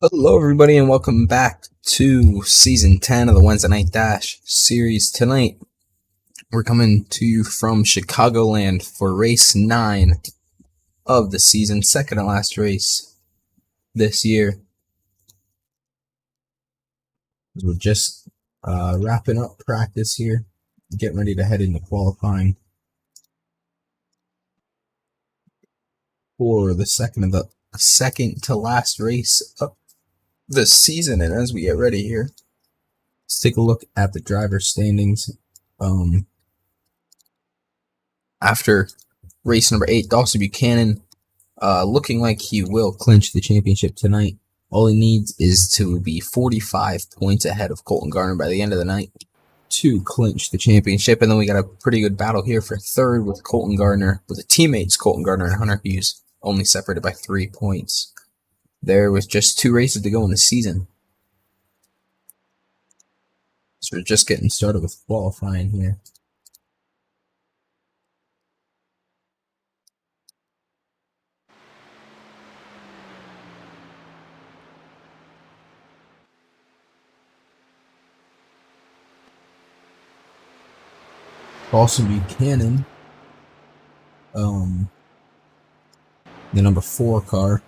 Hello, everybody, and welcome back to Season 10 of the Wednesday Night Dash series. Tonight, we're coming to you from Chicagoland for Race 9 of the season, second to last race this year. We're just wrapping up practice here, getting ready to head into qualifying for the second to last race of the season. And as we get ready here, let's take a look at the driver's standings. After race number 8, Dawson Buchanan looking like he will clinch the championship tonight. All he needs is to be 45 points ahead of Colton Gardner by the end of the night to clinch the championship. And then we got a pretty good battle here for third with Colton Gardner, with the teammates Colton Gardner and Hunter Hughes, only separated by 3 points. There was just 2 races to go in the season. So we're just getting started with qualifying here. Dawson Buchanan, the number 4 car,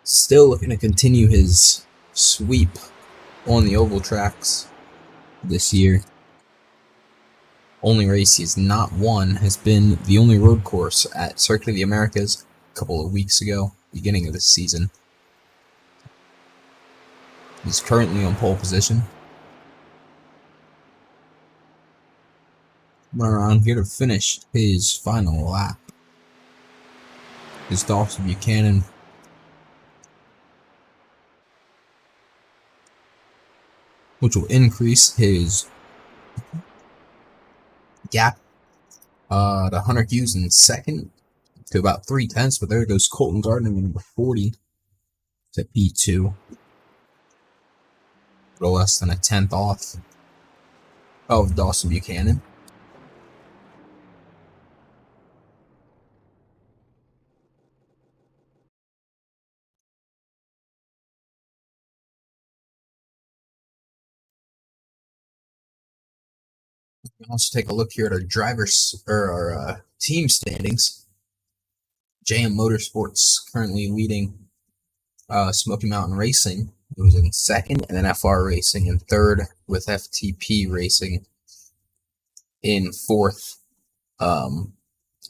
still looking to continue his sweep on the oval tracks this year. Only race he has not won has been the only road course at Circuit of the Americas a couple of weeks ago, beginning of the season. He's currently on pole position. Around here to finish his final lap is Dawson Buchanan. Which will increase his gap to Hunter Hughes in second to about 3/10, but there goes Colton Gardner, number 40, to P2. A little less than a 10th off of Dawson Buchanan. Let's take a look here at our drivers or our team standings. JM Motorsports currently leading Smoky Mountain Racing, who's in second, and then FR Racing in third, with FTP Racing in fourth for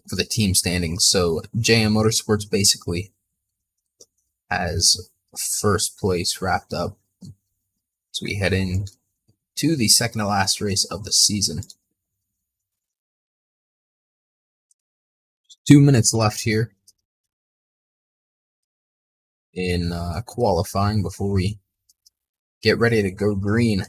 the team standings. So JM Motorsports basically has first place wrapped up. So we head in to the second to last race of the season. 2 minutes left here in qualifying before we get ready to go green.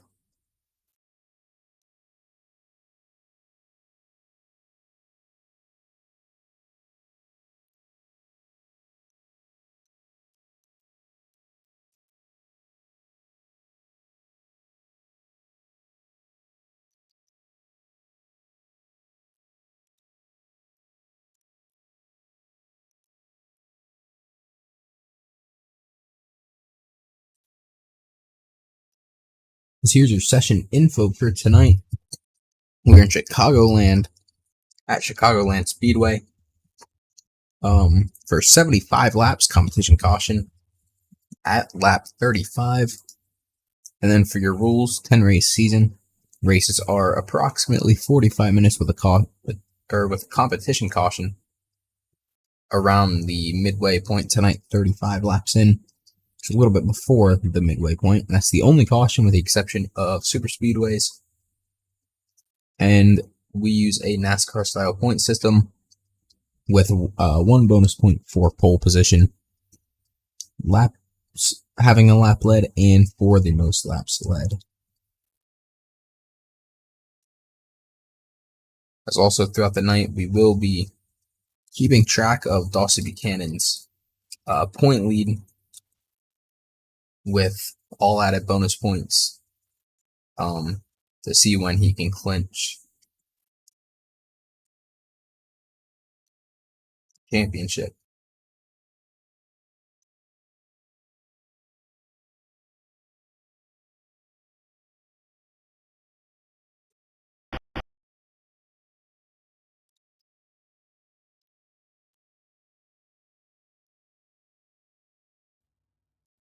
Here's your session info for tonight. We're in Chicagoland at Chicagoland Speedway. For 75 laps, competition caution at lap 35. And then for your rules, 10 race season. Races are approximately 45 minutes with a competition caution around the midway point tonight, 35 laps in. It's a little bit before the midway point. That's the only caution with the exception of super speedways. And we use a NASCAR style point system with 1 bonus point for pole position, laps having a lap led, and for the most laps led. As also throughout the night, we will be keeping track of Dawson Buchanan's point lead with all added bonus points to see when he can clinch championship.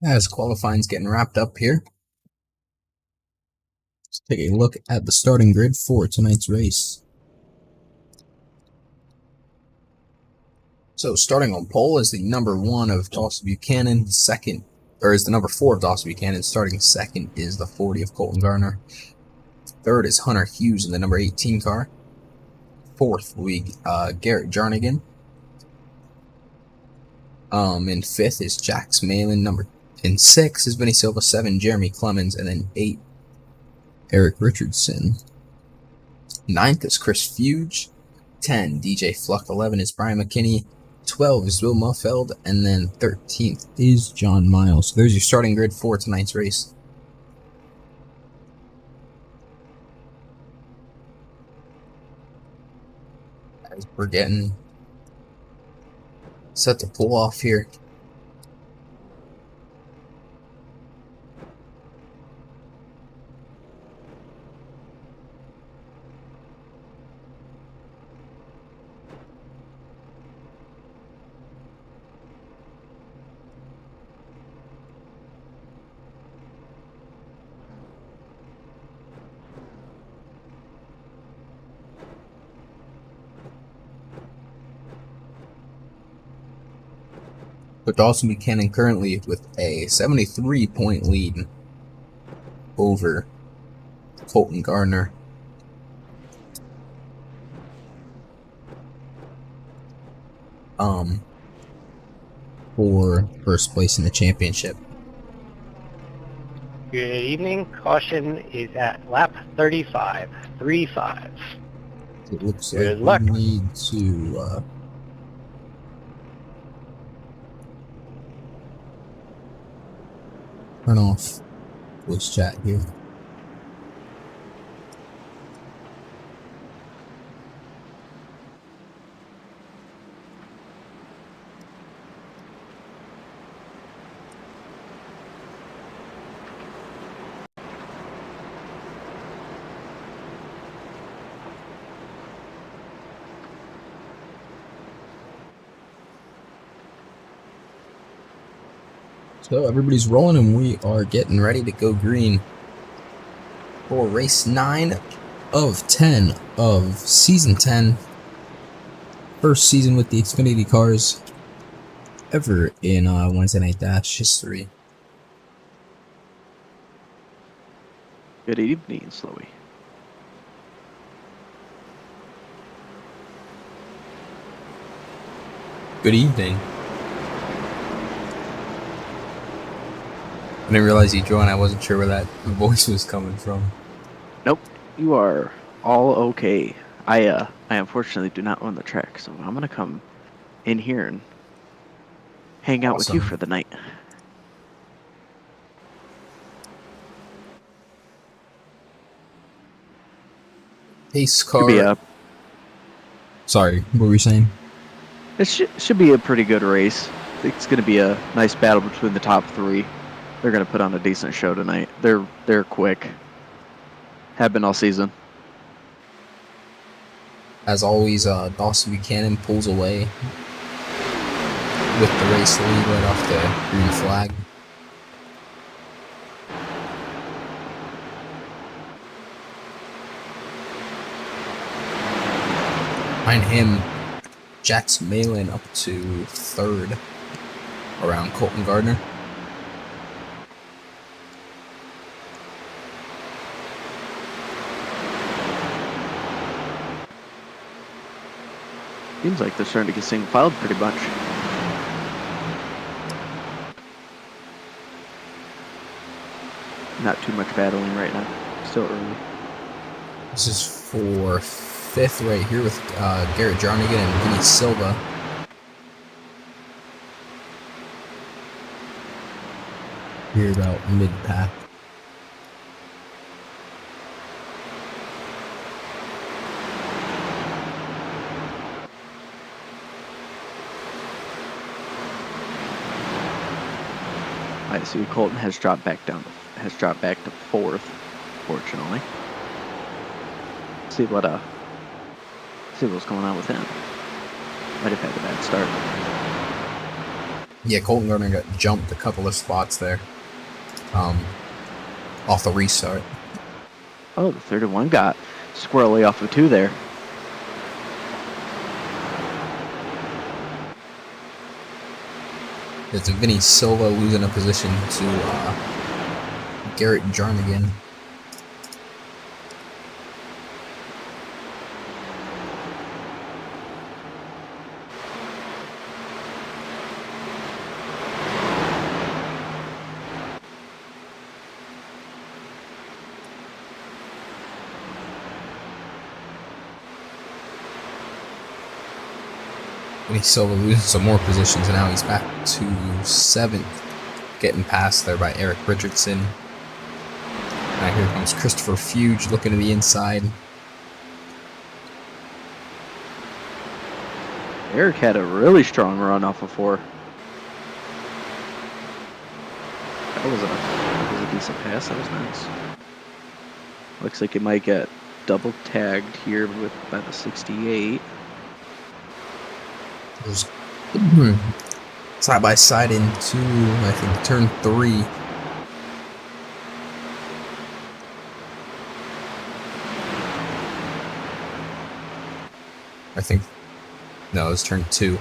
As qualifying's getting wrapped up here, let's take a look at the starting grid for tonight's race. So starting on pole is the number 1 of Dawson Buchanan, is the number 4 of Dawson Buchanan. Starting second is the 40 of Colton Gardner. Third is Hunter Hughes in the number 18 car. Fourth will be Garrett Jarnigan. In fifth is Jax Malin. In sixth is Vinny Silva. 7, Jeremy Clemens. And then 8, Erik Richardson. Ninth is Chris Fuge. 10, DJ Fluck. 11 is Brian McKinney. 12 is Will Muffeld. And then 13th is John Miles. So there's your starting grid for tonight's race. As we're getting set to pull off here. But Dawson Buchanan currently with a 73-point lead over Colton Gardner. For first place in the championship. Good evening. Caution is at lap 35. 3-5. It looks Good like luck. we need to turn off voice chat here. So everybody's rolling and we are getting ready to go green for race 9 of 10 of season 10. First season with the Xfinity cars ever in Wednesday Night Dash history. Good evening, Slowy. Good evening. I didn't realize you joined. I wasn't sure where that voice was coming from. Nope, you are all okay. I unfortunately do not own the track, so I'm gonna come in here and hang out with you Awesome. for the night. Pace Should be car. Sorry, what were you saying? It should be a pretty good race. I think it's gonna be a nice battle between the top 3. They're gonna put on a decent show tonight. They're quick. Have been all season. As always, Dawson Buchanan pulls away with the race lead right off the green flag. Behind him, Jax Malin up to 3rd around Colton Gardner. Seems like they're starting to get single filed pretty much. Not too much battling right now. Still early. This is for 5th right here with Garrett Jarnigan and Vinny Silva. Here about mid-pack. I see Colton has dropped back to 4th, fortunately. See what's going on with him. Might have had a bad start. Yeah, Colton Gardner got jumped a couple of spots there. Off the restart. Oh, the 31 got squirrely off of 2 there. It's Vinny Silva losing a position to Garrett Jarnigan. Vinny Silva losing some more positions, and now he's back to 7th, getting passed there by Erik Richardson. Now here comes Christopher Fuge looking to the inside. Erik had a really strong run off of 4. That was a decent pass. That was nice. Looks like it might get double tagged here by the 68. Goes side by side into, I think, turn 3. I think, no, it was turn 2.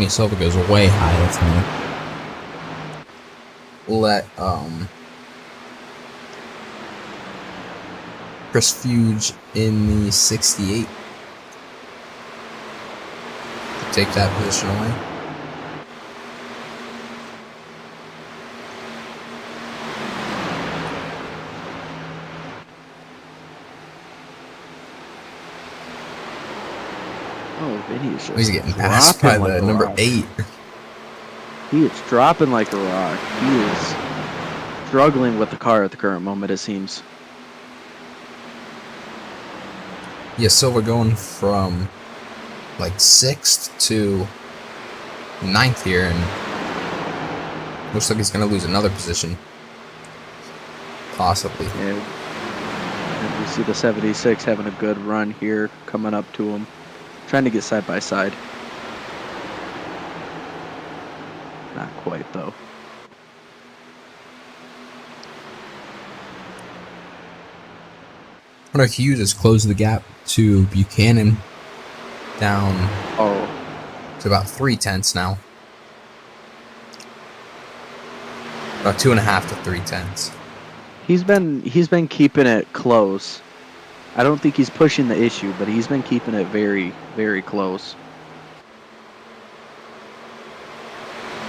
Silva goes way high. That's gonna let Chris Fuge in the 68 to take that position away. Oh, Vinny's just He's getting passed by like the number rock. 8. He is dropping like a rock. He is struggling with the car at the current moment, it seems. Yeah, Silva going from like 6th to 9th here, and looks like he's going to lose another position. Possibly. And we see the 76 having a good run here, coming up to him, trying to get side by side. Not quite, though. Hunter Hughes has closed the gap to Buchanan down to about 3/10 now. About 2.5 to 3/10. He's been keeping it close. I don't think he's pushing the issue, but he's been keeping it very, very close.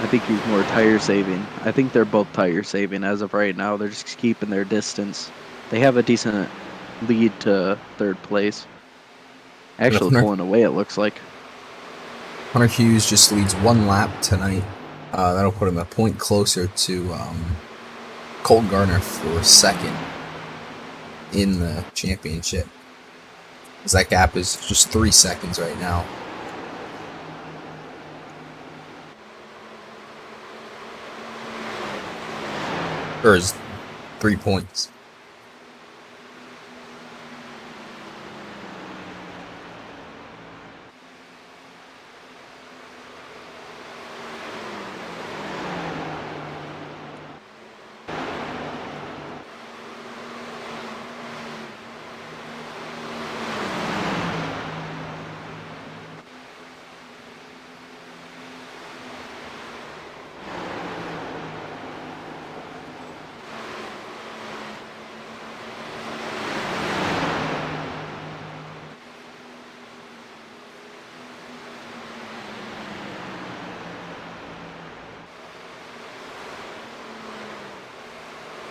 I think he's more tire saving. I think they're both tire saving as of right now. They're just keeping their distance. They have a decent lead to 3rd place. Actually pulling away, it looks like. Hunter Hughes just leads 1 lap tonight. That'll put him a point closer to Colton Gardner for 2nd in the championship. Because that gap is just 3 seconds right now. Or is 3 points.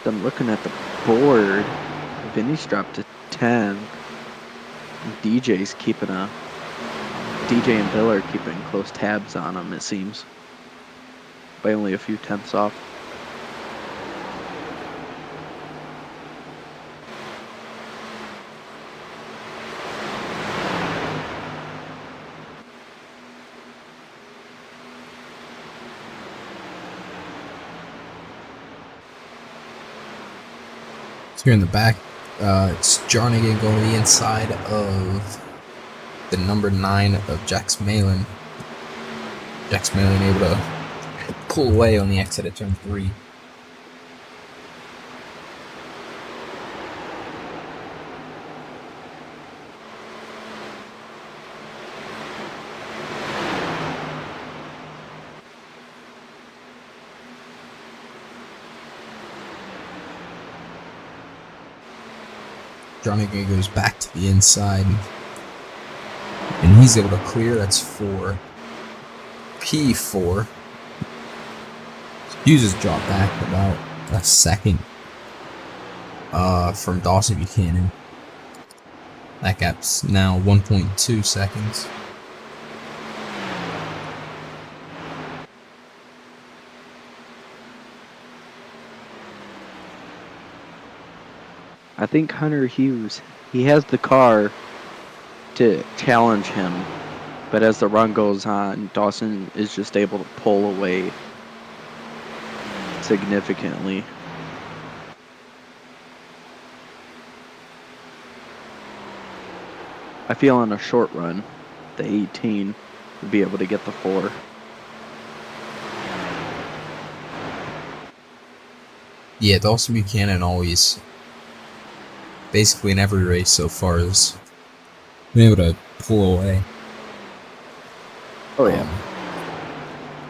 I'm looking at the board. Vinny's dropped to 10. DJ and Bill are keeping close tabs on him, it seems. By only a few tenths off. Here in the back It's Jarnigan going to the inside of the number 9 of Jax Malin. Jax Malin able to pull away on the exit at turn 3. Jarnigan goes back to the inside, and he's able to clear. That's for P4. Hughes has dropped back about a second from Dawson Buchanan. That gap's now 1.2 seconds. I think Hunter Hughes, he has the car to challenge him, but as the run goes on, Dawson is just able to pull away significantly. I feel on a short run, the 18 will be able to get the 4. Yeah, Dawson Buchanan always, basically in every race so far, has been able to pull away. Oh yeah.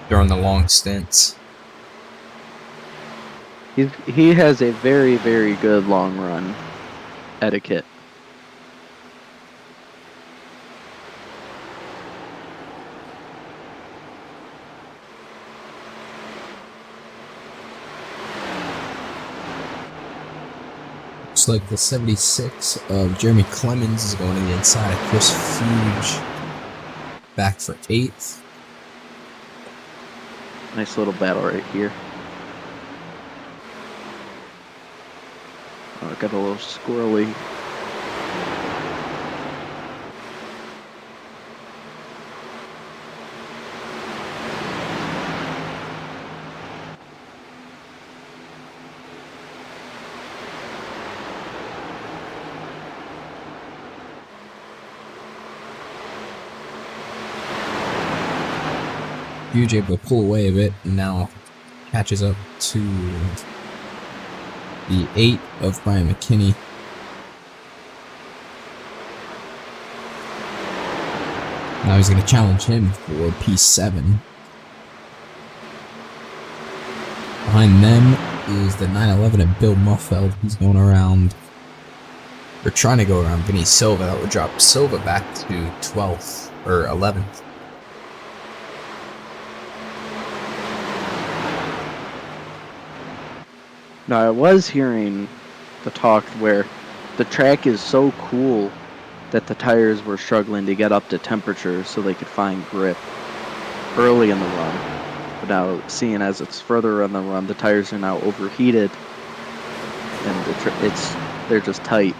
During the long stints. He has a very, very good long run etiquette. Looks like the 76 of Jeremy Clemens is going to the inside of Chris Fuge. Back for 8th. Nice little battle right here. Oh, got a little squirrely. Huge able to pull away a bit and now catches up to the 8 of Brian McKinney. Now he's going to challenge him for P7. Behind them is the 911 of Bill Muffeld. He's going around, or trying to go around Vinny Silva. That would drop Silva back to 12th or 11th. Now, I was hearing the talk where the track is so cool that the tires were struggling to get up to temperature so they could find grip early in the run. But now, seeing as it's further in the run, the tires are now overheated and they're just tight.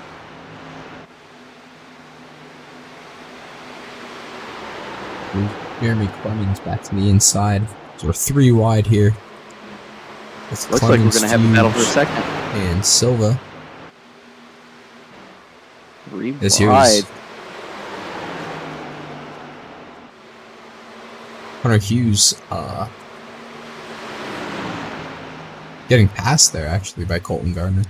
Jeremy Clemens back to the inside. So we're 3 wide here. Looks like we're going to have a battle for a second. And Silva. 3 This wide. Hunter Hughes getting passed there actually by Colton Gardner.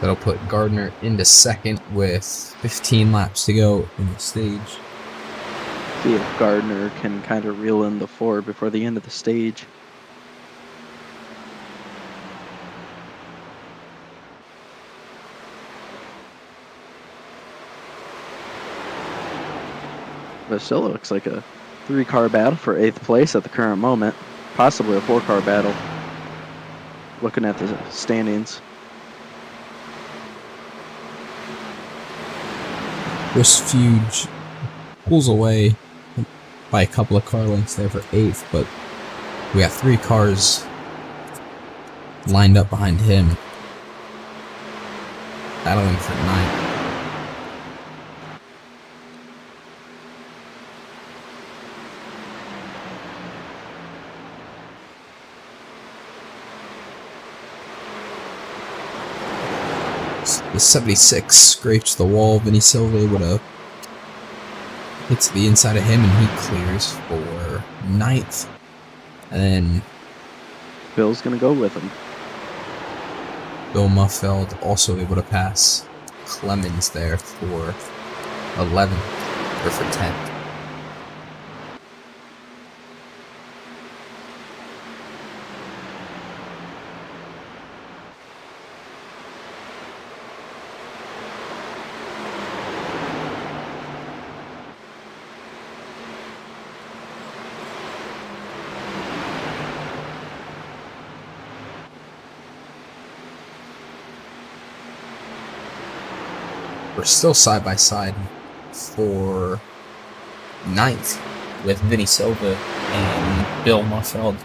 That'll put Gardner into 2nd with 15 laps to go in the stage. See if Gardner can kind of reel in the 4 before the end of the stage. But it still looks like a 3-car battle for 8th place at the current moment. Possibly a 4-car battle. Looking at the standings. Chris Fuge pulls away by a couple of car lengths there for 8th, but we have 3 cars lined up behind him, battling for 9th. The 76 scrapes the wall. Vinny Silva able to hit to the inside of him, and he clears for 9th. And then Bill's going to go with him. Bill Muffeld also able to pass Clemens there for 11th, or for 10th. We're still side by side for 9th with Vinny Silva and Bill Muffeld.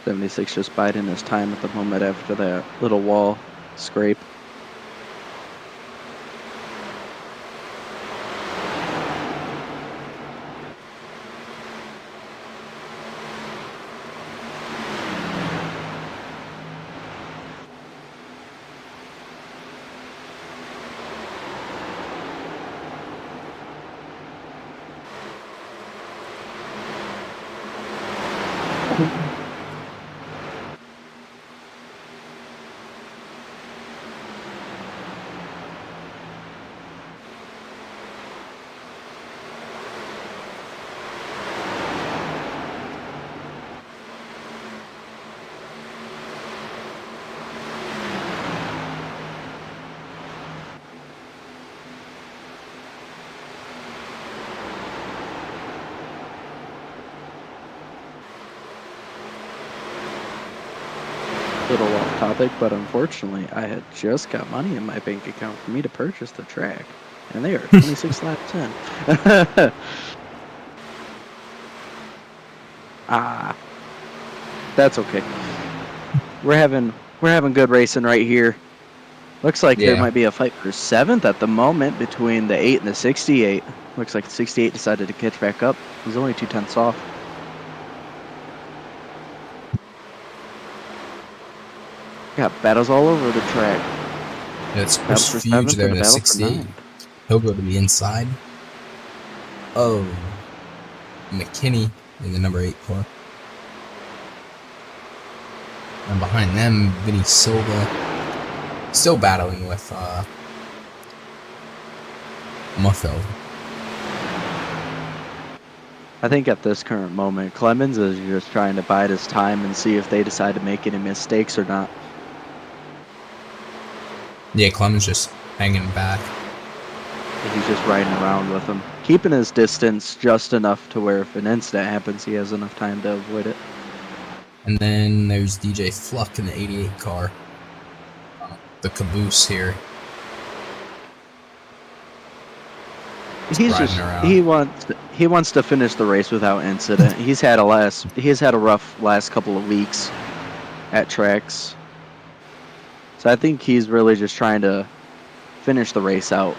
76 just biding his time at the moment after that little wall scrape. Little off topic, but unfortunately, I had just got money in my bank account for me to purchase the track, and they are 26 laps in. That's okay. We're having good racing right here. Looks like there might be a fight for 7th at the moment between the 8 and the 68. Looks like the 68 decided to catch back up. He's only 2/10 off. Got battles all over the track. Yeah, it's Chris Fuge there in the 68. He'll go to the inside of McKinney in the number 8 car. And behind them, Vinny Silva still battling with Muffeld. I think at this current moment, Clemens is just trying to bide his time and see if they decide to make any mistakes or not. Yeah, Clemens just hanging back. He's just riding around with him, keeping his distance just enough to where if an incident happens, he has enough time to avoid it. And then there's DJ Fluck in the 88 car. The caboose here. He wants to finish the race without incident. He's had a rough last couple of weeks at tracks. So I think he's really just trying to finish the race out.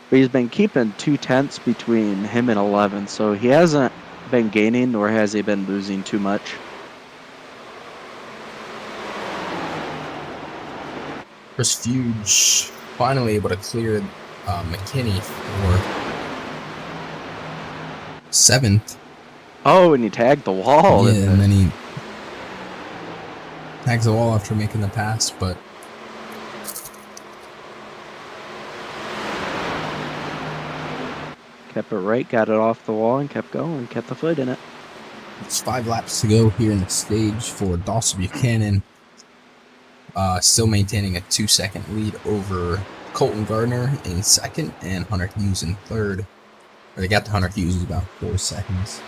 But he's been keeping 2/10 between him and 11, so he hasn't been gaining nor has he been losing too much. Chris Fuge finally able to clear McKinney for 7th. Oh, and he tagged the wall. Yeah, and then he tags the wall after making the pass, but kept it right, got it off the wall, and kept going, kept the foot in it. it's 5 laps to go here in the stage for Dawson Buchanan. Still maintaining a 2-second lead over Colton Gardner in 2nd and Hunter Hughes in 3rd. Or they got to Hunter Hughes about 4 seconds.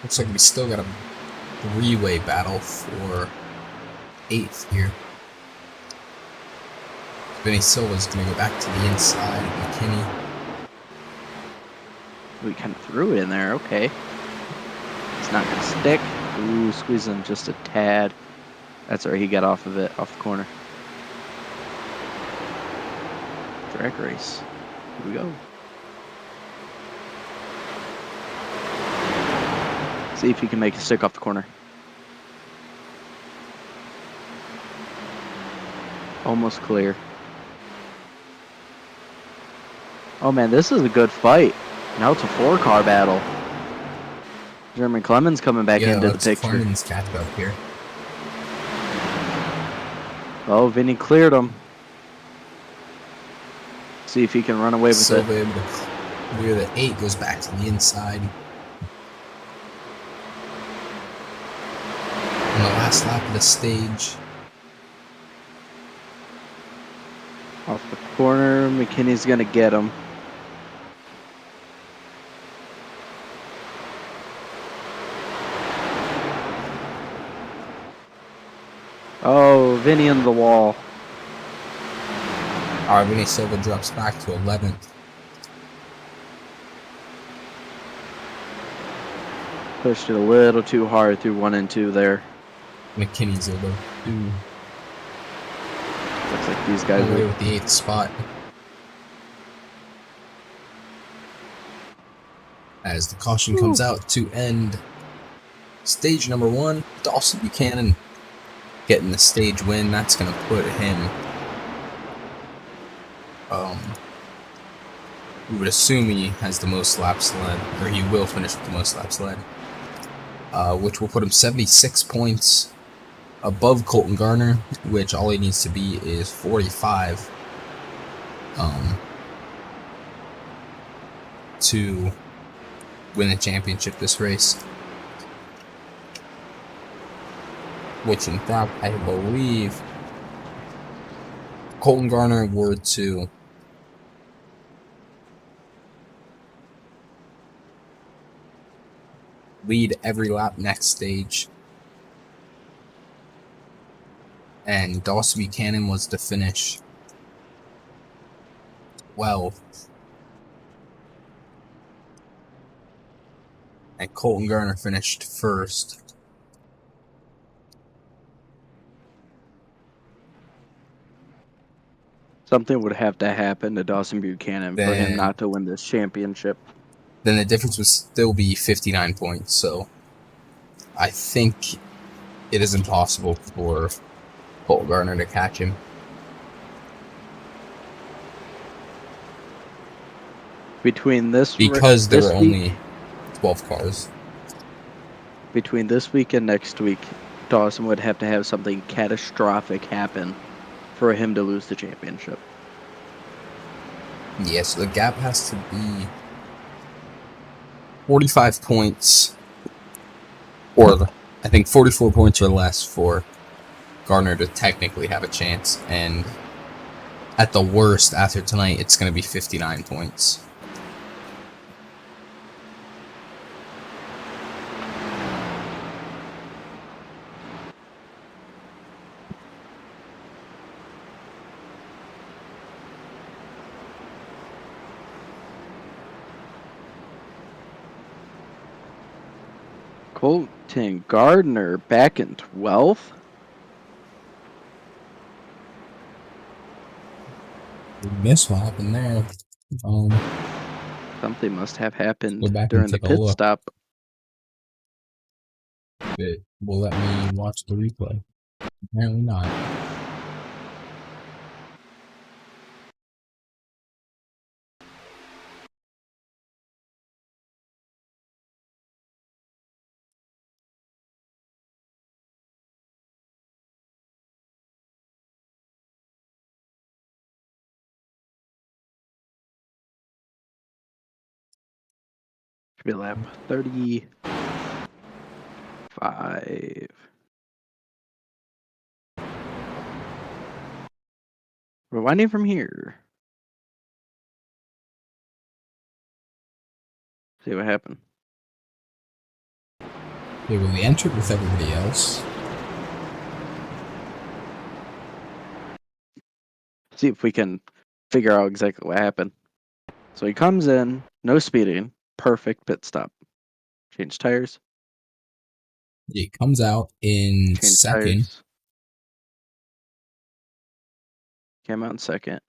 Looks like we still got a three-way battle for 8th here. Vinny Silva's going to go back to the inside of McKinney. We kind of threw it in there. Okay. It's not going to stick. Ooh, squeezing just a tad. That's where he got off of it, off the corner. Drag race. Here we go. See if he can make it stick off the corner. Almost clear. Oh man, this is a good fight. Now it's a 4-car battle. Jeremy Clemens coming back into the picture. Clemens catch up here. Oh, Vinny cleared him. See if he can run away with Silva it. able to clear the 8, goes back to the inside. On the last lap of the stage. Off the corner, McKinney's gonna get him. Oh, Vinny in the wall. Alright, Vinny Silva drops back to 11th. Pushed it a little too hard through 1 and 2 there. McKinney's able to Looks like these guys away are with the 8th spot. As the caution comes out to end stage number 1, Dawson Buchanan getting the stage win. That's going to put him, we would assume he has the most laps led, or he will finish with the most laps led, which will put him 76 points above Colton Gardner, which all he needs to be is 45 to win the championship this race. Which, in fact, I believe Colton Gardner were to lead every lap next stage, and Dawson Buchanan was to finish 12th, and Colton Gardner finished 1st. something would have to happen to Dawson Buchanan for him not to win this championship. Then the difference would still be 59 points, so I think it is impossible for Colton Gardner to catch him. Between this Because there this are week, only 12 cars. between this week and next week, Dawson would have to have something catastrophic happen for him to lose the championship. Yeah, so the gap has to be 45 points, or I think 44 points or less for Gardner to technically have a chance, and at the worst, after tonight, it's going to be 59 points. Colton Gardner back in 12th? We missed what happened there. Something must have happened Go back during and the take a pit look. stop. It will let me watch the replay. Apparently not. Should be lap 35. Rewinding from here. See what happened. Okay, well, he entered with everybody else. See if we can figure out exactly what happened. So he comes in, no speeding, perfect pit stop. Change tires. He comes out in Change second. tires. Came out in second.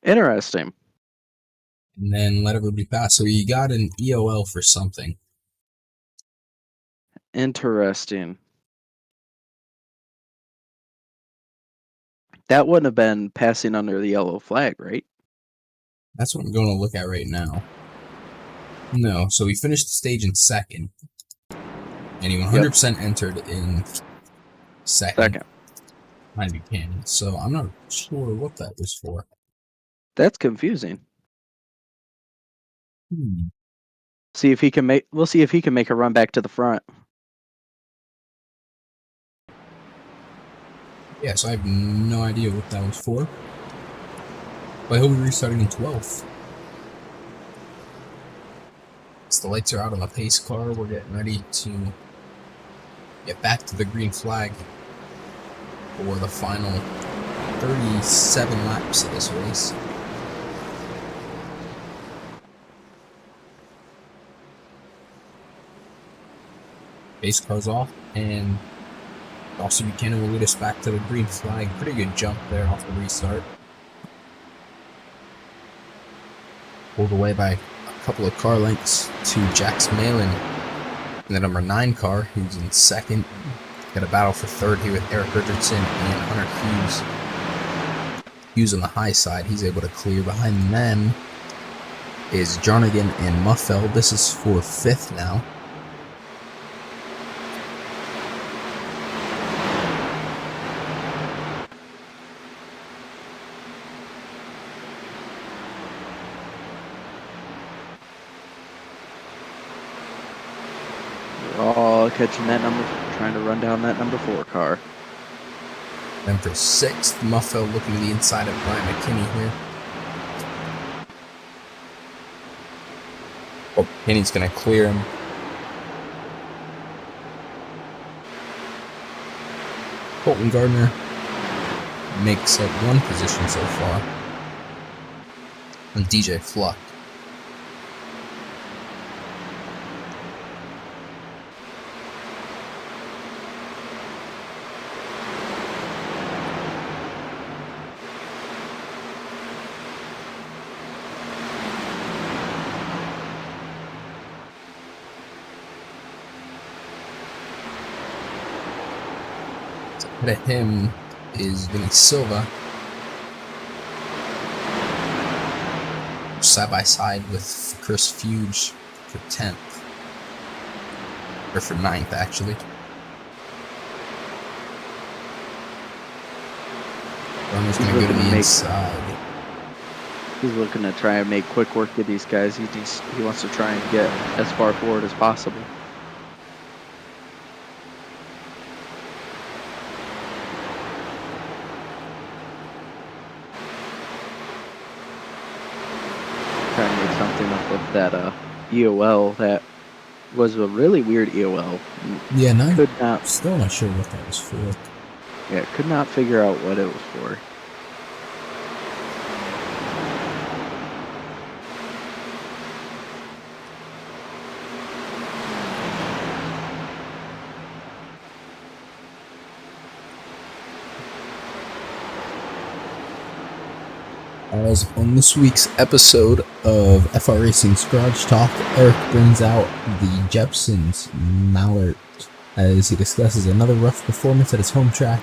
Interesting. And then let everybody pass. So he got an EOL for something. Interesting. That wouldn't have been passing under the yellow flag, right? That's what I'm going to look at right now. No, so he finished the stage in second. And he 100% entered in second. Behind Buchanan. So I'm not sure what that was for. That's confusing. Hmm. See if he can make. We'll see if he can make a run back to the front. Yeah, so I have no idea what that was for. But he'll be restarting in 12th. So the lights are out on the pace car. We're getting ready to get back to the green flag for the final 37 laps of this race. Pace car's off, and also Buchanan will lead us back to the green flag. Pretty good jump there off the restart. Pulled away by a couple of car lengths to Jax Malin in the number 9 car, who's in second. Got a battle for third here with Erik Richardson and Hunter Hughes. Hughes on the high side, he's able to clear. Behind them is Jarnigan and Muffel. This is for 5th now. Oh, catching that number, trying to run down that number 4 car. Then for 6th, Muffel looking to the inside of Brian McKinney here. Oh, McKinney's going to clear him. Colton Gardner makes up 1 position so far. And DJ Fluck. Ahead of him is Vinny Silva. Side by side with Chris Fuge for 10th. Or for 9th, actually. Runner's going to go to the inside. He's looking to try and make quick work of these guys. He wants to try and get as far forward as possible. Trying to make something up of that EOL that was a really weird EOL. Yeah, no, still not sure what that was for. Yeah, could not figure out what it was for. As on this week's episode of FR Racing's Garage Talk, Erik brings out the Jepson's Mallard as he discusses another rough performance at his home track,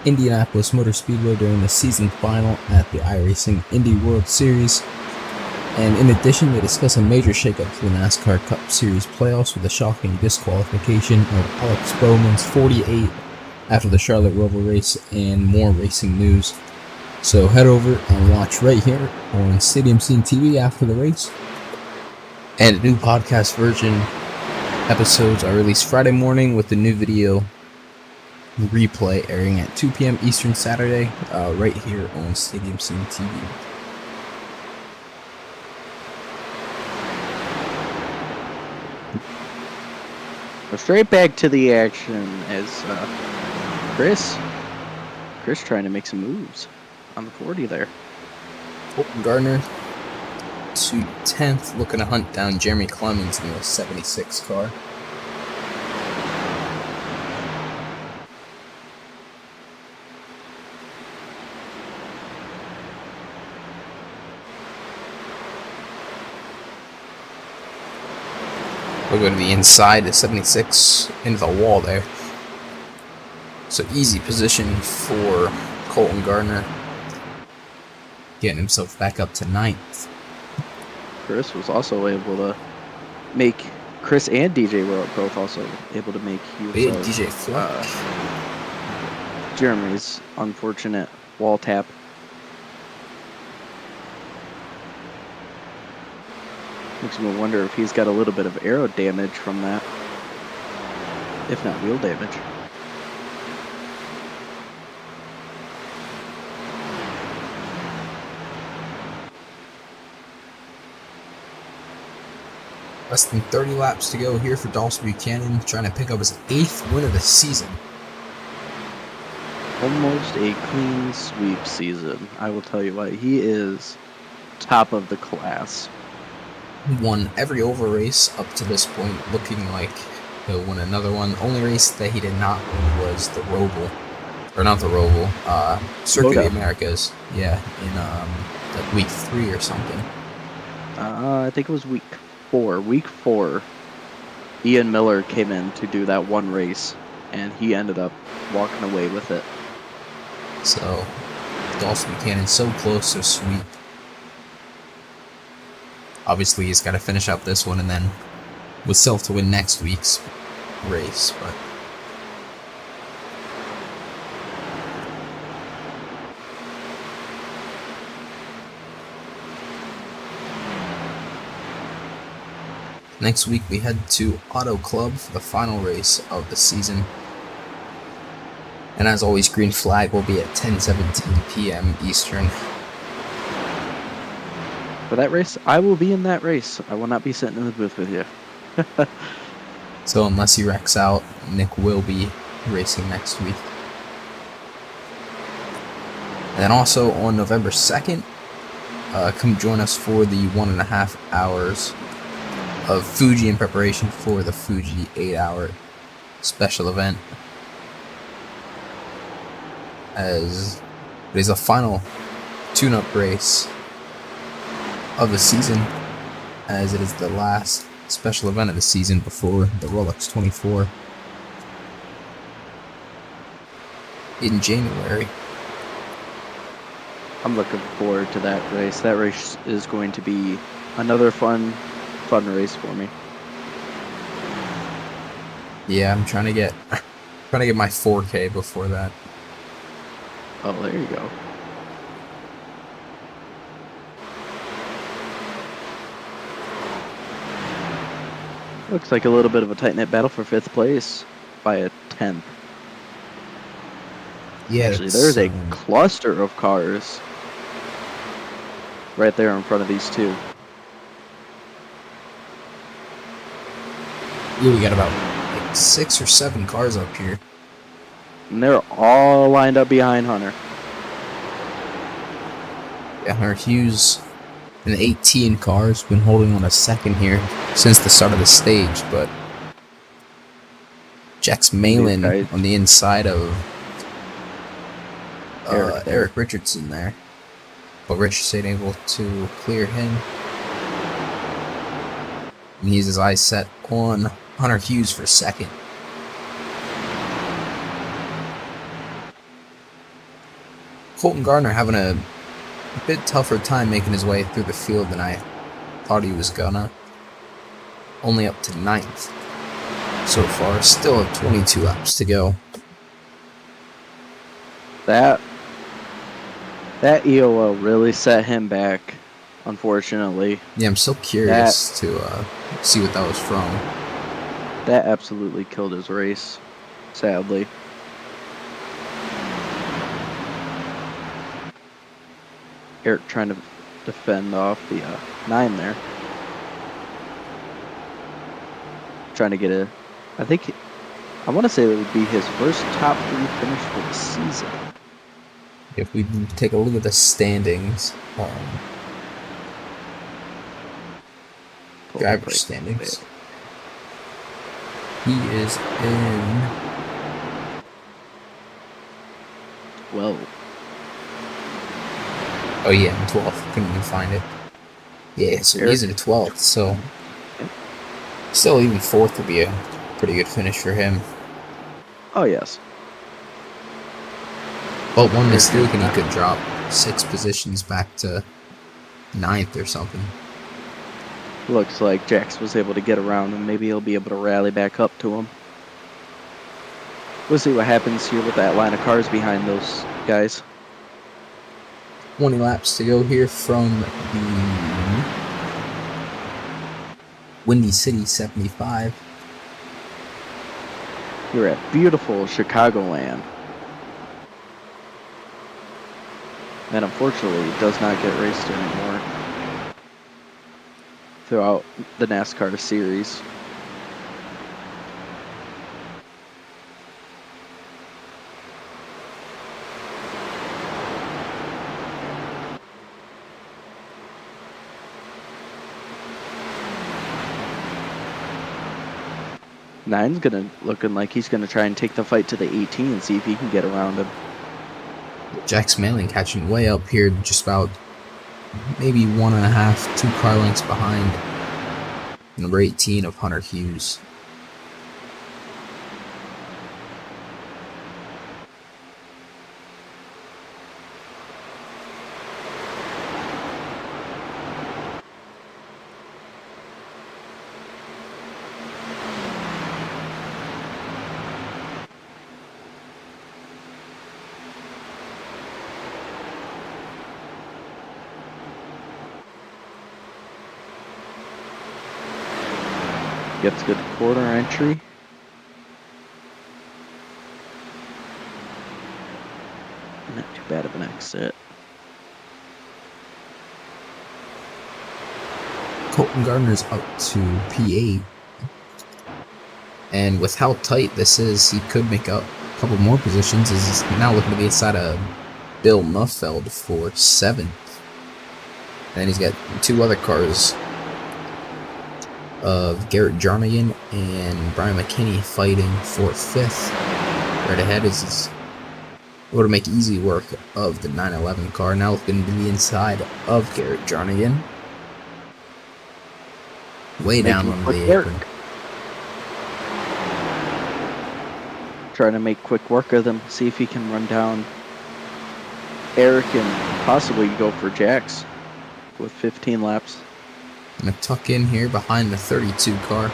Indianapolis Motor Speedway, during the season final at the iRacing Indy World Series. And in addition, they discuss a major shakeup to the NASCAR Cup Series playoffs with a shocking disqualification of Alex Bowman's 48 after the Charlotte Roval race, and more racing news. So head over and watch right here on Stadium Scene TV after the race. And a new podcast version episodes are released Friday morning, with the new video replay airing at 2 p.m. Eastern Saturday, right here on Stadium Scene TV. Go straight back to the action as Chris trying to make some moves on the 40 there. Colton Gardner to 10th, looking to hunt down Jeremy Clemens in the 76 car. We'll go to the inside, the 76, into the wall there. So easy position for Colton Gardner. Getting himself back up to 9th. Chris was also able to make, Chris and DJ were both also able to make use Big of DJ Fleck. Jeremy's unfortunate wall tap. Makes me wonder if he's got a little bit of aero damage from that, if not wheel damage. Less than 30 laps to go here for Dawson Buchanan, trying to pick up his 8th win of the season. Almost a clean sweep season. I will tell you what, he is top of the class. He won every over race up to this point, looking like he'll win another one. The only race that he did not win was the Roval. Or not the Roval, Circuit of the Americas. Yeah, in like week 3 or something. I think it was week 4. Week 4, Ian Miller came in to do that one race, and he ended up walking away with it. So, Dawson Buchanan so close to a sweep. Obviously, he's got to finish up this one and then with self to win next week's race. But next week we head to Auto Club for the final race of the season. And as always, green flag will be at 10:17 p.m. Eastern. For that race, I will be in that race. I will not be sitting in the booth with you. So unless he wrecks out, Nick will be racing next week. And then also on November 2nd, come join us for the 1.5 hours of Fuji in preparation for the Fuji 8-hour special event. As it is a final tune-up race of the season, as it is the last special event of the season before the Rolex 24 in January. I'm looking forward to that race. That race is going to be another fun race for me. Yeah, I'm trying to get my 4K before that. Oh, there you go. Looks like a little bit of a tight-knit battle for 5th place by a 10th. Yeah, actually, there's a cluster of cars right there in front of these two. Yeah, we got about like 6 or 7 cars up here. And they're all lined up behind Hunter. Yeah, Hunter Hughes in the 18 cars been holding on a second here since the start of the stage, but Jax Malin on the inside of Erik Richardson there. But Richardson able to clear him. And he has his eyes set on Hunter Hughes for second. Colton Gardner having a bit tougher time making his way through the field than I thought he was gonna. Only up to 9th so far. Still have 22 laps to go. That EOL really set him back, unfortunately. Yeah, I'm still curious to see what that was from. That absolutely killed his race, sadly. Erik trying to defend off the 9 there. trying to get I want to say it would be his first top 3 finish for the season. If we take a look at the standings, driver standings, he is in 12. Oh yeah, in 12th. Couldn't even find it. Yeah, so he's in 12th. So still, even 4th would be a pretty good finish for him. Oh yes. But one mistake and he could drop 6 positions back to 9th or something. Looks like Jax was able to get around him. Maybe he'll be able to rally back up to him. We'll see what happens here with that line of cars behind those guys. 20 laps to go here from the Windy City 75. We're at beautiful Chicagoland. And unfortunately, it does not get raced anymore throughout the NASCAR series. Nine's looking like he's gonna try and take the fight to the 18 and see if he can get around him. Jax Malin catching way up here, just about maybe 1.5, 2 car lengths behind number 18 of Hunter Hughes. Gets good quarter entry. Not too bad of an exit. Colton Gardner's up to P8. And with how tight this is, he could make up a couple more positions. He's now looking to be inside of Bill Muffeld for 7th. And he's got 2 other cars of Garrett Jarnigan and Brian McKinney fighting for 5th. Right ahead is able to make easy work of the 911 car. Now looking to the inside of Garrett Jarnigan. Way down on the apron. Trying to make quick work of them, see if he can run down Erik and possibly go for Jax with 15 laps. Gonna tuck in here behind the 32 car.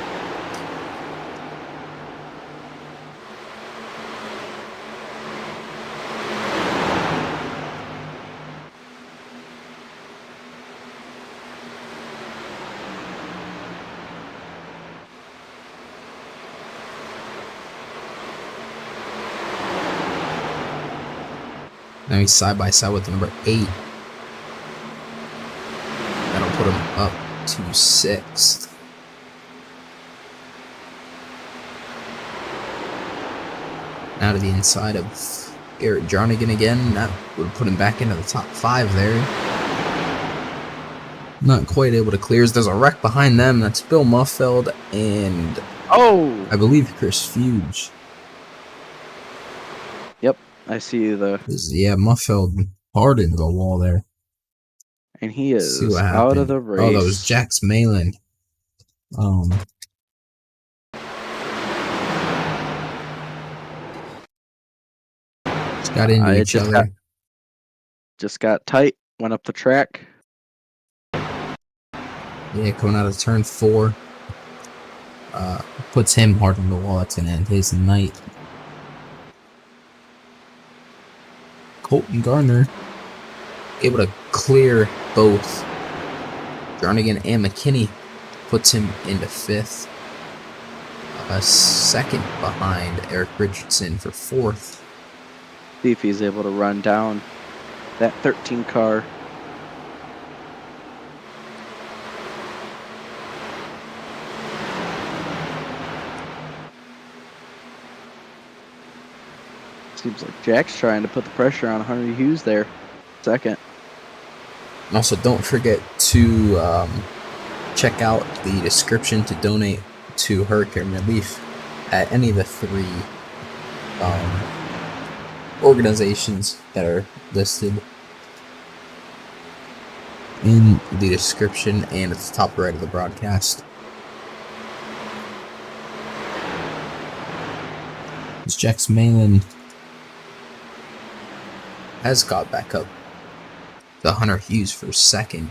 Now he's side by side with number 8. That'll put him up to 6th. Now to the inside of Erik Jarnigan again. That would put him back into the top 5 there. Not quite able to clear. There's a wreck behind them. That's Bill Muffeld and I believe Chris Fuge. Yep, I see the. Yeah, Muffeld hard into the wall there. And he is out of the race. Oh, that was Jax Malin. Just got into each other. Just got tight. Went up the track. Yeah, coming out of turn 4. Puts him hard on the wall. That's gonna end his night. Colton Gardner able to clear both Jarnigan and McKinney, puts him into 5th. A 2nd behind Erik Richardson for 4th. See if he's able to run down that 13 car. Seems like Jack's trying to put the pressure on Hunter Hughes there. Second. And also, don't forget to check out the description to donate to hurricane relief at any of the 3 organizations that are listed in the description and at the top right of the broadcast. As Jax Malin has got back up to Hunter Hughes for second.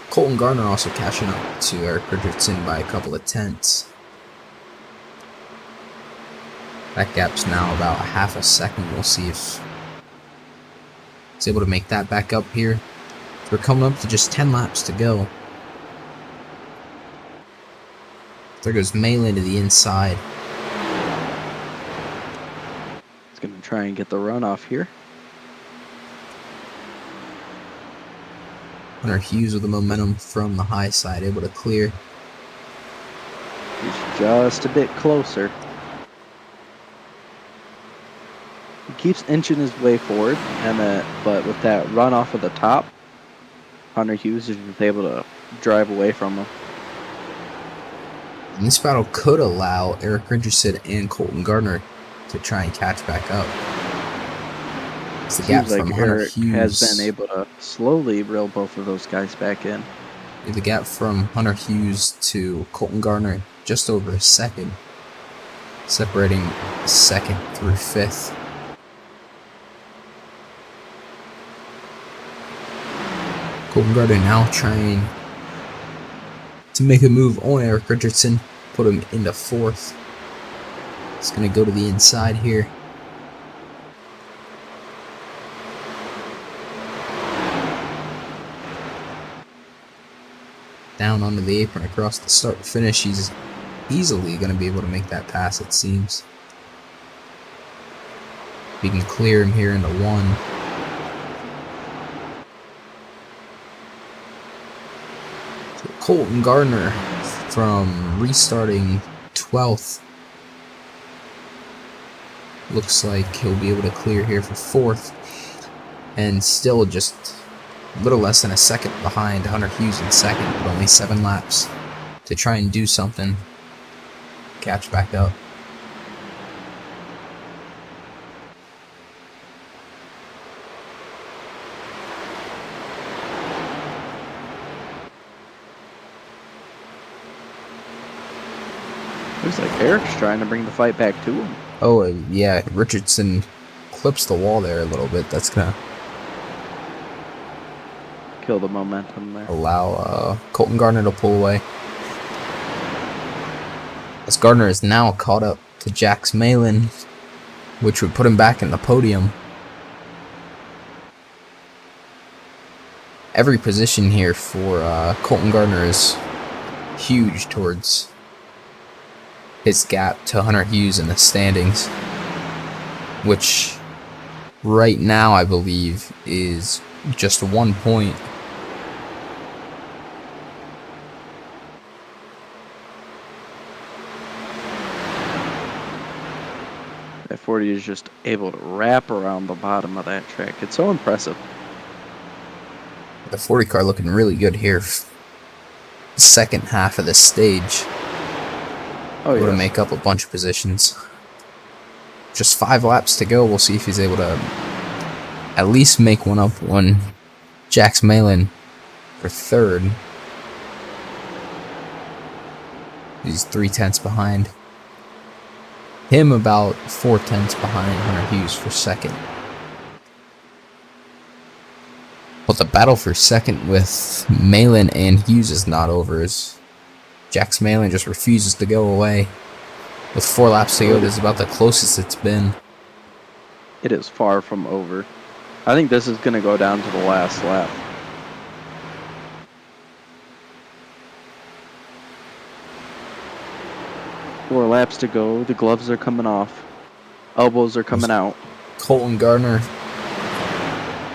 Colton Gardner also catching up to Erik Richardson by a couple of tenths. That gap's now about a half a second. We'll see if he's able to make that back up here. We're coming up to just 10 laps to go. There goes Malin to the inside. He's going to try and get the runoff here. Hunter Hughes with the momentum from the high side, able to clear. He's just a bit closer. He keeps inching his way forward, but with that runoff at the top, Hunter Hughes is just able to drive away from him. And this battle could allow Erik Richardson and Colton Gardner to try and catch back up. It's the gap from Hunter Erik Hughes has been able to slowly reel both of those guys back in. The gap from Hunter Hughes to Colton Gardner just over a second, separating second through fifth. Colton Gardner now trying to make a move on Erik Richardson, put him into fourth. It's going to go to the inside here. Down onto the apron across the start to finish. He's easily going to be able to make that pass, it seems. We can clear him here into one. So Colton Gardner from restarting 12th. Looks like he'll be able to clear here for fourth. And still just a little less than a second behind Hunter Hughes in second, with only 7 laps to try and do something. Catch back up. Looks like Erik's trying to bring the fight back to him. Oh, yeah, Richardson clips the wall there a little bit. That's going to Kill the momentum there. allow Colton Gardner to pull away. As Gardner is now caught up to Jax Malin, which would put him back in the podium. Every position here for Colton Gardner is huge towards his gap to Hunter Hughes in the standings, which right now I believe is just 1 point. That 40 is just able to wrap around the bottom of that track. It's so impressive. The 40 car looking really good here. Second half of the stage. Oh, Able yeah. to make up a bunch of positions. Just 5 laps to go. We'll see if he's able to at least make one up on Jax Malin for third. He's 3 tenths behind him, about 4 tenths behind Hunter Hughes for second. But the battle for second with Malin and Hughes is not over, as Jax Malin just refuses to go away. With 4 laps to go, this is about the closest it's been. It is far from over. I think this is going to go down to the last lap. Four laps to go. The gloves are coming off. Elbows are coming out. Colton Gardner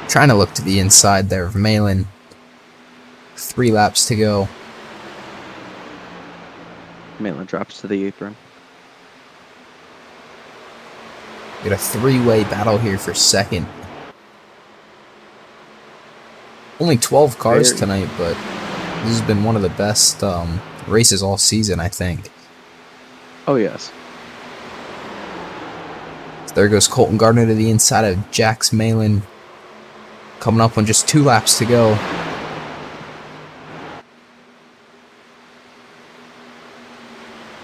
trying to look to the inside there of Malin. 3 laps to go. Malin drops to the apron. We got a three-way battle here for second. Only 12 cars tonight, but this has been one of the best races all season, I think. Oh, yes. So there goes Colton Gardner to the inside of Jax Malin. Coming up on just 2 laps to go.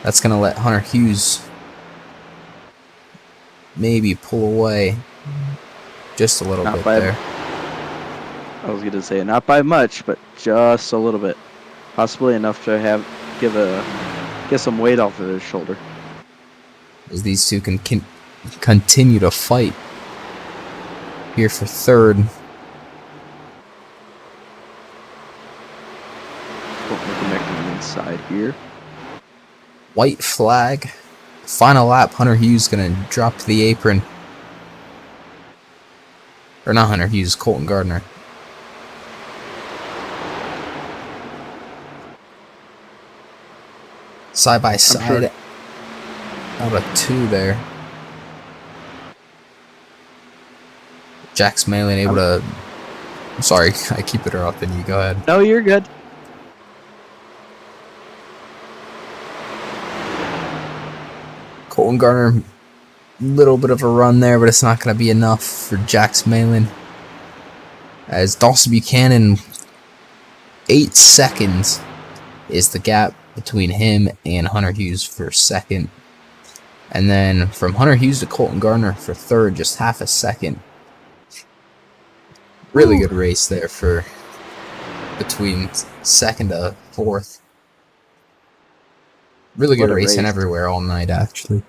That's going to let Hunter Hughes maybe pull away just a little bit there. I was going to say not by much, but just a little bit. Possibly enough to get some weight off of his shoulder. As these two can continue to fight here for third. Connecting inside here. White flag. Final lap. Hunter Hughes going to drop to the apron. Or not Hunter Hughes, Colton Gardner. Side by side. Out of 2 there. Jax Malin able to... I'm sorry, I keep interrupting you. Go ahead. No, you're good. Colton Gardner, little bit of a run there, but it's not going to be enough for Jax Malin. As Dawson Buchanan, 8 seconds is the gap between him and Hunter Hughes for second. And then from Hunter Hughes to Colton Gardner for third, just half a second. Really good race there for between second to fourth. Really good racing everywhere all night, actually.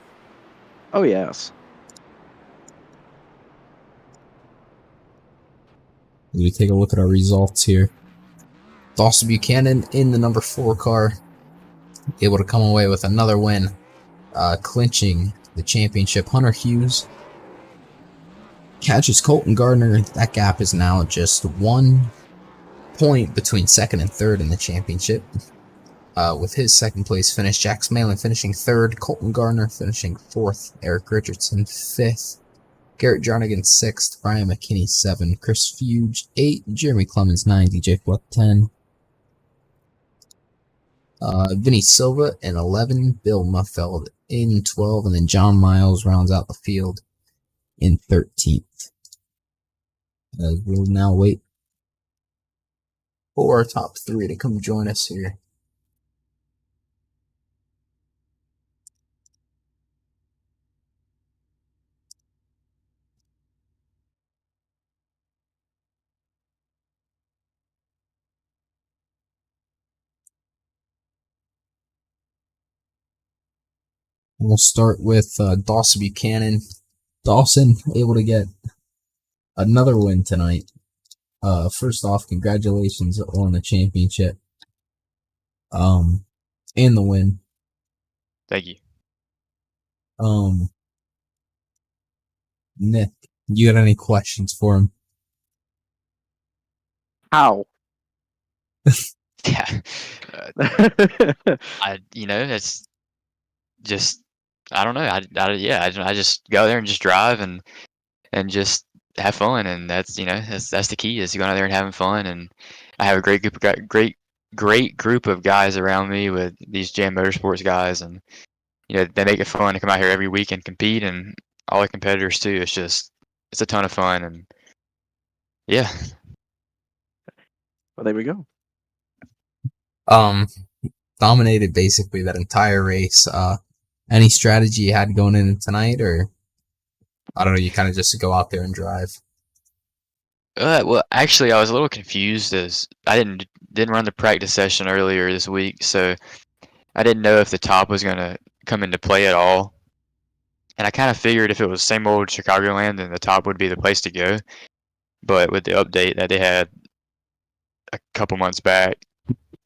Oh, yes. We take a look at our results here. Dawson Buchanan in the number 4 car, able to come away with another win, clinching the championship. Hunter Hughes catches Colton Gardner. That gap is now just 1 point between second and third in the championship. With his second place finish, Jax Malin finishing third, Colton Gardner finishing fourth, Erik Richardson fifth, Garrett Jarnigan 6th, Brian McKinney 7th, Chris Fuge 8th, Jeremy Clemens 9th, DJ Fluck 10th, Vinny Silva in 11th, Bill Muffeld in 12th, and then John Miles rounds out the field in 13th. We'll now wait for our top 3 to come join us here. And we'll start with Dawson Buchanan. Dawson able to get another win tonight. First off, congratulations on the championship. And the win. Thank you. Nick, you got any questions for him? How? Yeah. It's just, I don't know. I just go there and just drive and just have fun, and that's the key, is going out there and having fun. And I have a great group of guys around me with these Jam Motorsports guys, and they make it fun to come out here every week and compete, and all the competitors too. It's a ton of fun, and yeah. Well, there we go. Dominated basically that entire race. Any strategy you had going in tonight, or I don't know, you kind of just go out there and drive? Well, actually, I was a little confused as I didn't run the practice session earlier this week, so I didn't know if the top was going to come into play at all. And I kind of figured if it was same old Chicagoland, then the top would be the place to go. But with the update that they had a couple months back,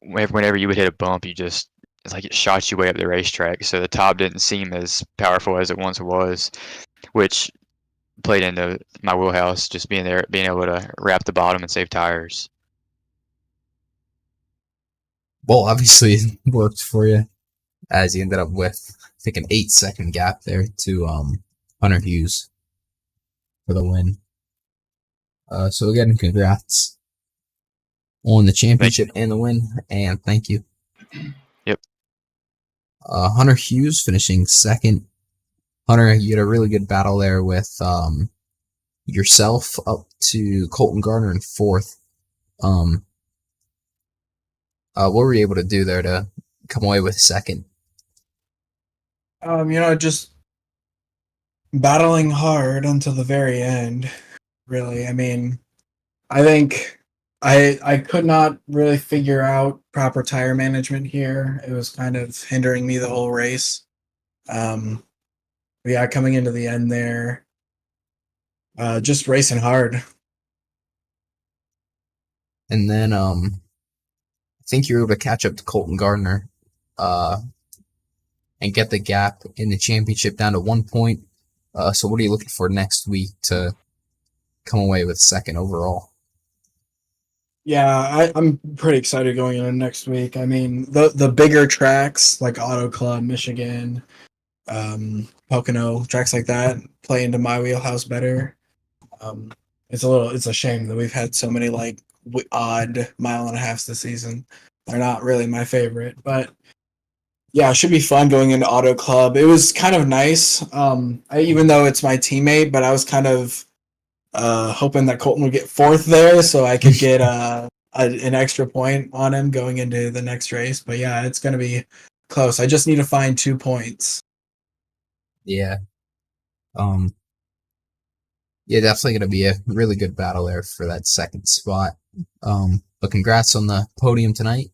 whenever you would hit a bump, it's like it shot you way up the racetrack. So the top didn't seem as powerful as it once was, which played into my wheelhouse, just being there, being able to wrap the bottom and save tires. Well, obviously it worked for you, as you ended up with, I think, an 8-second gap there to Hunter Hughes for the win. So again, congrats on the championship and the win, and thank you. Yep. Hunter Hughes finishing second. Hunter, you had a really good battle there with yourself up to Colton Gardner in fourth. What were you able to do there to come away with second? Just battling hard until the very end, really. I mean, I think I could not really figure out proper tire management here. It was kind of hindering me the whole race. But yeah, coming into the end there, just racing hard. And then I think you were able to catch up to Colton Gardner and get the gap in the championship down to 1 point. So what are you looking for next week to come away with second overall? Yeah, I'm pretty excited going into next week. I mean, the bigger tracks like Auto Club, Michigan, Pocono, tracks like that play into my wheelhouse better. It's a shame that we've had so many like odd mile and a halves this season. They're not really my favorite, but yeah, it should be fun going into Auto Club. It was kind of nice. Even though it's my teammate, but I was kind of hoping that Colton would get fourth there, so I could get an extra point on him going into the next race. But yeah, it's going to be close. I just need to find 2 points. Yeah. Yeah, definitely going to be a really good battle there for that second spot. But congrats on the podium tonight,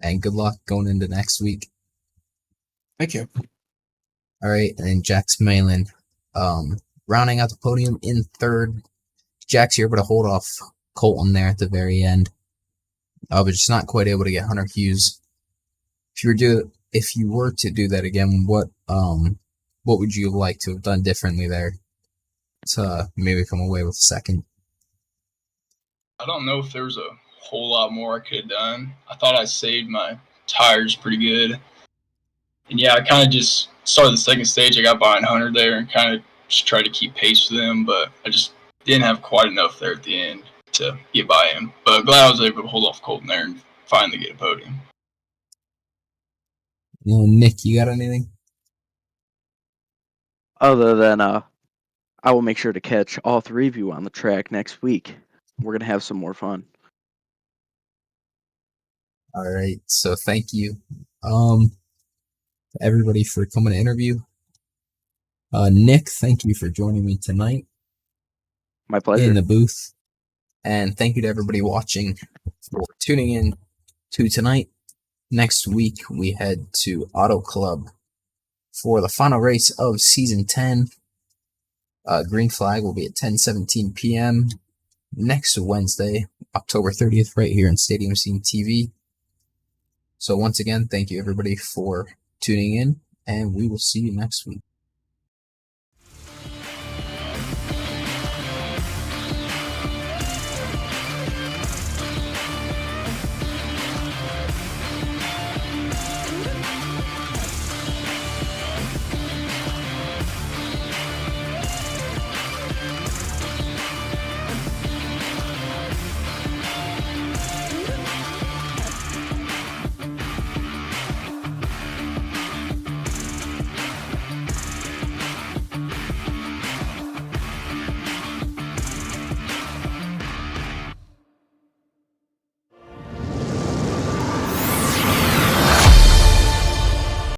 and good luck going into next week. Thank you. All right, and then Jax Malin, rounding out the podium in third. Jax, you're able to hold off Colton there at the very end, but just not quite able to get Hunter Hughes. If you were to do that again, what would you like to have done differently there to maybe come away with second? I don't know if there was a whole lot more I could have done. I thought I saved my tires pretty good. And yeah, I kind of just started the second stage. I got behind Hunter there and kind of just tried to keep pace with him, but I just didn't have quite enough there at the end to get by him. But glad I was able to hold off Colton there and finally get a podium. Nick, you got anything? Other than I will make sure to catch all three of you on the track next week. We're gonna have some more fun. All right, so thank you, everybody for coming to interview. Nick, thank you for joining me tonight. My pleasure. In the booth, and thank you to everybody watching for tuning in to tonight. Next week we head to Auto Club for the final race of season 10. Green flag will be at 10:17 p.m. next Wednesday, October 30th, right here on Stadium Scene TV. So once again, thank you everybody for tuning in, and we will see you next week.